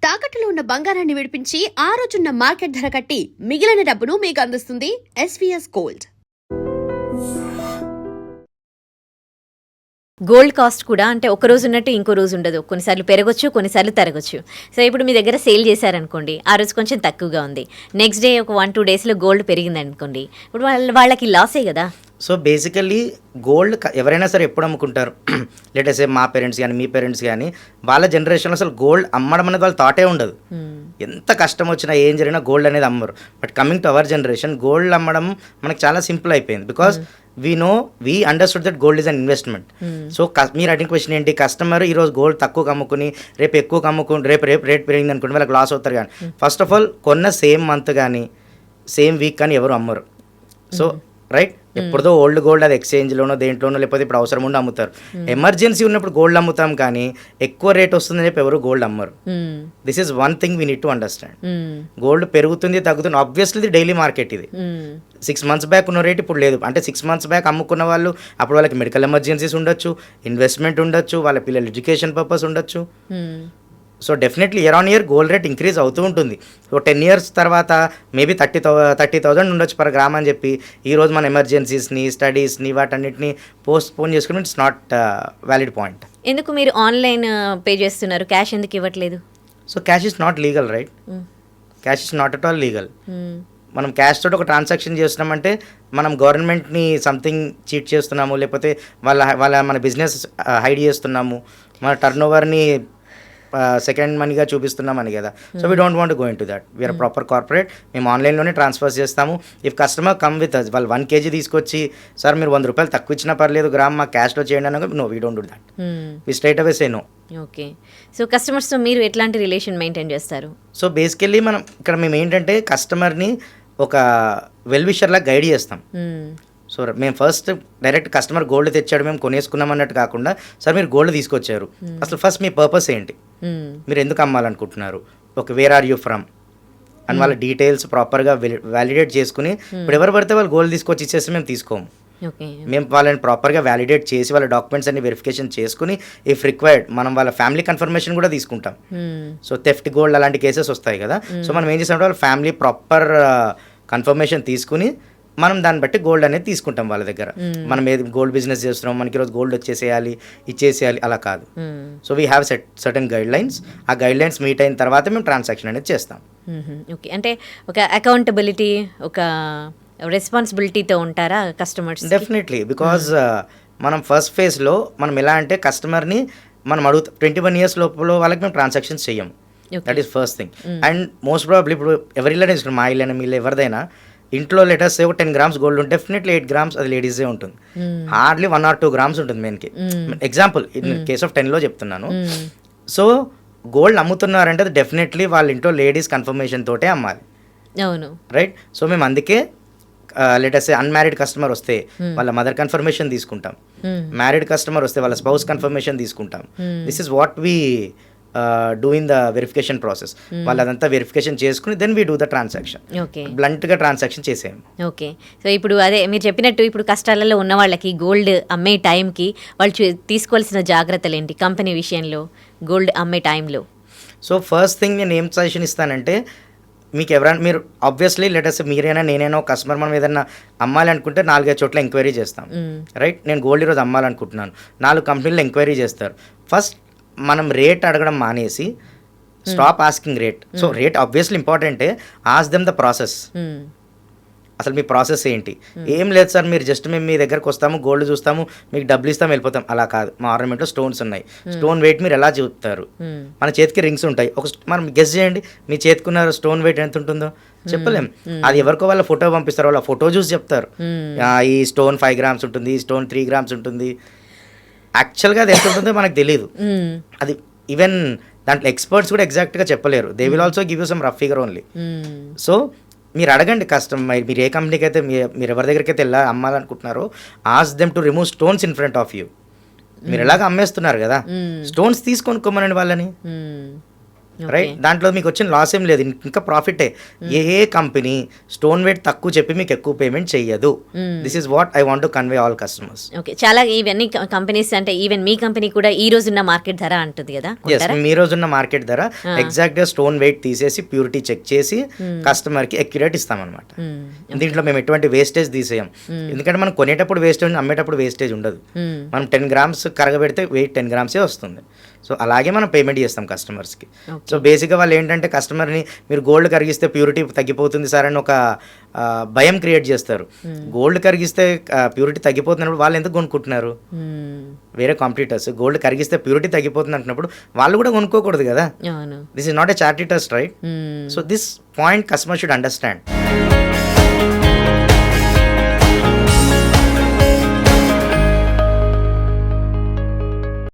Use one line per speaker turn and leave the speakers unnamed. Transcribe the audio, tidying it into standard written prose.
తాకట్టులో ఉన్న బంగారాన్ని విడిపించి ఆ రోజున్న మార్కెట్ ధర కట్టి మిగిలిన డబ్బును మీకు అందిస్తుంది ఎస్వీఎస్ గోల్డ్.
గోల్డ్ కాస్ట్ కూడా అంటే ఒక రోజు ఉన్నట్టు ఇంకో రోజు ఉండదు, కొన్నిసార్లు పెరగొచ్చు, కొన్నిసార్లు తరగొచ్చు. సో ఇప్పుడు మీ దగ్గర సేల్ చేశారనుకోండి, ఆ రోజు కొంచెం తక్కువగా ఉంది, నెక్స్ట్ డే ఒక 1-2 డేస్లో గోల్డ్ పెరిగింది అనుకోండి, ఇప్పుడు వాళ్ళకి లాసే కదా.
సో బేసికల్లీ గోల్డ్ ఎవరైనా సరే ఎప్పుడు అమ్ముకుంటారు, లేటెస్ట్ మా పేరెంట్స్ కానీ మీ పేరెంట్స్ కానీ వాళ్ళ జనరేషన్లో అసలు గోల్డ్ అమ్మడం అనేది వాళ్ళ థాటే ఉండదు. ఎంత కష్టం వచ్చినా ఏం జరిగినా గోల్డ్ అనేది అమ్మరు. But coming to our generation gold అమ్మడం మనకు చాలా సింపుల్ అయిపోయింది. Because we understood that gold is an investment. So మీరు అడిగిన క్వశ్చన్ ఏంటి, కస్టమర్ ఈరోజు గోల్డ్ తక్కువగా అమ్ముకుని రేపు ఎక్కువగా అమ్ముకుని రేపు రేట్ పెరిగింది అనుకుంటే వాళ్ళకి లాస్ అవుతారు. కానీ ఫస్ట్ ఆఫ్ ఆల్ కొన్న సేమ్ మంత్ కానీ సేమ్ వీక్ కానీ ఎవరు అమ్మరు. సో రైట్, ఎప్పుడుదో ఓల్డ్ గోల్డ్ అది ఎక్స్చేంజ్లోనో దేంట్లోనో లేకపోతే ఇప్పుడు అవసరం ఉండి అమ్ముతారు. ఎమర్జెన్సీ ఉన్నప్పుడు గోల్డ్ అమ్ముతాం కానీ ఎక్కువ రేట్ వస్తుందని చెప్పి ఎవరు గోల్డ్ అమ్మరు. This is one thing we need to understand. Gold పెరుగుతుంది తగ్గుతుంది, ఆబ్వియస్లీ ఇది డైలీ మార్కెట్. ఇది 6 months బ్యాక్ ఉన్న రేట్ ఇప్పుడు లేదు. అంటే 6 months బ్యాక్ అమ్ముకున్న వాళ్ళు అప్పుడు వాళ్ళకి మెడికల్ ఎమర్జెన్సీస్ ఉండొచ్చు, ఇన్వెస్ట్మెంట్ ఉండొచ్చు, వాళ్ళ పిల్లల ఎడ్యుకేషన్ పర్పస్ ఉండొచ్చు. So definitely year on year gold rate increase అవుతూ ఉంటుంది. సో 10 years తర్వాత మేబీ 30,000 ఉండొచ్చు పర్ గ్రామ్ అని చెప్పి ఈరోజు మన ఎమర్జెన్సీస్ని స్టడీస్ని వాటన్నిటిని పోస్ట్పోన్ చేసుకుని ఇట్స్ నాట్ వ్యాలిడ్ పాయింట్.
ఎందుకు మీరు ఆన్లైన్ పే చేస్తున్నారు, క్యాష్ ఎందుకు ఇవ్వట్లేదు?
So cash is not legal, right? Cash is not at all legal. మనం క్యాష్ తోటి ఒక ట్రాన్సాక్షన్ చేస్తున్నామంటే మనం గవర్నమెంట్ని సంథింగ్ చీట్ చేస్తున్నాము, లేకపోతే మన బిజినెస్ హైడ్ చేస్తున్నాము, మన టర్న్ ఓవర్ని సెకండ్ మనీగా చూపిస్తున్నామని కదా. So we don't want go into that. We are proper corporate. మేము ఆన్లైన్లోనే ట్రాన్స్ఫర్ చేస్తాము. If customer come with us, వాళ్ళు 1 kg తీసుకొచ్చి సార్ మీరు 100 రూపాయలు తక్కువ ఇచ్చినా పర్లేదు గ్రామ్ మా క్యాష్లో చేయండి అనగా no, we don't do that. We straight away say no.
Okay. So కస్టమర్స్తో మీరు ఎట్లాంటి రిలేషన్ మెయింటైన్ చేస్తారు?
సో బేసికల్లీ మేము ఏంటంటే కస్టమర్ని ఒక వెల్ విషర్లా గైడ్ చేస్తాం. సో మేము ఫస్ట్ డైరెక్ట్ కస్టమర్ గోల్డ్ తెచ్చాడు మేము కొనేసుకున్నాం అన్నట్టు కాకుండా, సార్ మీరు గోల్డ్ తీసుకొచ్చారు, అసలు ఫస్ట్ మీ పర్పస్ ఏంటి, మీరు ఎందుకు అమ్మాలనుకుంటున్నారు, okay where are you from అని వాళ్ళ డీటెయిల్స్ ప్రాపర్గా వ్యాలిడేట్ చేసుకుని, ఇప్పుడు ఎవరు పడితే వాళ్ళు గోల్డ్ తీసుకొచ్చి ఇచ్చేస్తే మేము తీసుకోము. మేము వాళ్ళని ప్రాపర్గా వ్యాలిడేట్ చేసి వాళ్ళ డాక్యుమెంట్స్ అన్ని వెరిఫికేషన్ చేసుకుని ఇఫ్ రిక్వైర్డ్ మనం వాళ్ళ ఫ్యామిలీ కన్ఫర్మేషన్ కూడా తీసుకుంటాం. సో థెఫ్ట్ గోల్డ్ అలాంటి కేసెస్ వస్తాయి కదా. సో మనం ఏం చేస్తామంటే వాళ్ళ ఫ్యామిలీ ప్రాపర్ కన్ఫర్మేషన్ తీసుకుని మనం దాన్ని బట్టి గోల్డ్ అనేది తీసుకుంటాం వాళ్ళ దగ్గర. మనం ఏది గోల్డ్ బిజినెస్ చేస్తున్నాం, మనకి ఈరోజు గోల్డ్ ఇచ్చేసేయాలి అలా కాదు. So we have certain guide lines. ఆ గైడ్ లైన్స్ మీట్ అయిన తర్వాత మేము ట్రాన్సాక్షన్ అనేది చేస్తాం.
ఓకే, అంటే ఒక అకౌంటబిలిటీ, ఒక రెస్పాన్సిబిలిటీతో ఉంటారా కస్టమర్స్?
డెఫినెట్లీ, బికాజ్ మనం ఫస్ట్ ఫేజ్లో మనం ఎలా అంటే కస్టమర్ని మనం 21 years లోపల వాళ్ళకి మేము ట్రాన్సాక్షన్స్ చెయ్యము. That is first thing. And most probably ఇప్పుడు ఎవరిలో తీసుకున్నాం, మా ఇల్లు మీలో ఎవరిదైనా ఇంట్లో లెటర్స్ 10 grams గోల్డ్ ఉంటే డెఫినెట్లీ 8 grams అది లేడీసే ఉంటుంది. హార్డ్లీ 1 or 2 grams ఉంటుంది మెయిన్కి. ఎగ్జాంపుల్ ఇన్ కేస్ ఆఫ్ 10లో చెప్తున్నాను. సో గోల్డ్ అమ్ముతున్నారంటే అది డెఫినెట్లీ వాళ్ళ ఇంట్లో లేడీస్ కన్ఫర్మేషన్ తోటే అమ్మాలి.
అవును,
రైట్. సో మేము అందుకే లెటర్స్ అన్మ్యారీడ్ కస్టమర్ వస్తే వాళ్ళ మదర్ కన్ఫర్మేషన్ తీసుకుంటాం, మ్యారీడ్ కస్టమర్ వస్తే వాళ్ళ స్పౌస్ కన్ఫర్మేషన్ తీసుకుంటాం. This is what we doing the verification process. వాళ్ళు అదంతా వెరిఫికేషన్ చేసుకుని then we do the transaction. బ్లంట్గా ట్రాన్సాక్షన్ చేసేయం.
ఓకే. సో ఇప్పుడు అదే మీరు చెప్పినట్టు ఇప్పుడు కష్టాలలో ఉన్న వాళ్ళకి గోల్డ్ అమ్మే టైంకి వాళ్ళు తీసుకోవాల్సిన జాగ్రత్తలు ఏంటి కంపెనీ విషయంలో గోల్డ్ అమ్మే టైంలో?
సో ఫస్ట్ థింగ్ నేను ఏం సజెషన్ ఇస్తానంటే, మీకు ఎవరైనా మీరు ఆబ్వియస్లీ లెటర్స్ మీరైనా నేనైనా కస్టమర్ మనం ఏదైనా అమ్మాలి అనుకుంటే 4-5 చోట్ల ఎంక్వైరీ చేస్తాం, రైట్? నేను గోల్డ్ ఈరోజు అమ్మాలనుకుంటున్నాను, 4 కంపెనీలు ఎంక్వైరీ చేస్తారు. ఫస్ట్ మనం రేట్ అడగడం మానేసి stop asking rate. So rate obviously ఇంపార్టెంటే, ఆస్క్ దెమ్ ద ప్రాసెస్. అసలు మీ ప్రాసెస్ ఏంటి? ఏం లేదు సార్, మీరు జస్ట్ మేము మీ దగ్గరకు వస్తాము, గోల్డ్ చూస్తాము, మీకు డబ్బులు ఇస్తాము, వెళ్ళిపోతాం. అలా కాదు. మా ఆర్నమెంట్లో స్టోన్స్ ఉన్నాయి, స్టోన్ వెయిట్ మీరు ఎలా చూపుతారు? మన చేతికి రింగ్స్ ఉంటాయి, మనం గెస్ చేయండి మీ చేతికున్న స్టోన్ వెయిట్ ఎంత ఉంటుందో చెప్పలేం. అది ఎవరికో వాళ్ళ ఫోటో పంపిస్తారు, వాళ్ళ ఫోటో చూసి చెప్తారు ఈ స్టోన్ 5 grams ఉంటుంది, ఈ స్టోన్ 3 grams ఉంటుంది. యాక్చువల్గా అది ఎంత ఉంటుందో మనకు తెలియదు. అది ఈవెన్ దాంట్లో ఎక్స్పర్ట్స్ కూడా ఎగ్జాక్ట్గా చెప్పలేరు. They will also give you some rough figure only. So మీరు అడగండి కస్టమర్, మీరు ఏ కంపెనీకి అయితే మీరు ఎవరి దగ్గరికి అయితే అమ్మాలనుకుంటున్నారో ask them to remove stones in front of you. మీరు ఎలాగ అమ్మేస్తున్నారు కదా, స్టోన్స్ తీసుకొని కొమ్మనండి వాళ్ళని. రైట్. దాంట్లో మీకు వచ్చిన లాస్ ఏం లేదు, ఇంకా ప్రాఫిటే. ఏ కంపెనీ స్టోన్ వెయిట్ తక్కువ చెప్పి మీకు ఎక్కువ పేమెంట్ చెయ్యదు. This is what I want to convey all customers.
Okay, చాలా ఇవన్నీ కంపెనీస్ అంటే ఈవెన్ మీ కంపెనీ కూడా ఈ రోజున్న మార్కెట్ ధర అంటుంది కదా.
ఎస్, మీ రోజున్న మార్కెట్ ధర ఎగ్జాక్ట్ గా స్టోన్ వెయిట్ తీసేసి ప్యూరిటీ చెక్ చేసి కస్టమర్ కి అక్యురేట్ ఇస్తామన్నమాట. దీంట్లో మేము ఎటువంటి వేస్టేజ్ తీసేయం, ఎందుకంటే మనం కొనేటప్పుడు వేస్టేజ్, అమ్మేటప్పుడు వేస్టేజ్ ఉండదు. మనం 10 గ్రామ్స్ కరగబెడితే వెయిట్ 10 గ్రామ్సే వస్తుంది. సో అలాగే మనం పేమెంట్ చేస్తాం కస్టమర్స్కి. సో బేసిక్గా వాళ్ళు ఏంటంటే కస్టమర్ని మీరు గోల్డ్ కరిగిస్తే ప్యూరిటీ తగ్గిపోతుంది సార్ అని ఒక భయం క్రియేట్ చేస్తారు. గోల్డ్ కరిగిస్తే ప్యూరిటీ తగ్గిపోతున్నప్పుడు వాళ్ళు ఎందుకు కొనుక్కుంటున్నారు? వేరే కాంపిటీటర్స్ గోల్డ్ కరిగిస్తే ప్యూరిటీ తగ్గిపోతుంది అంటున్నప్పుడు వాళ్ళు కూడా కొనుక్కోకూడదు కదా. This is not a charity trust, right? So this point customer should understand.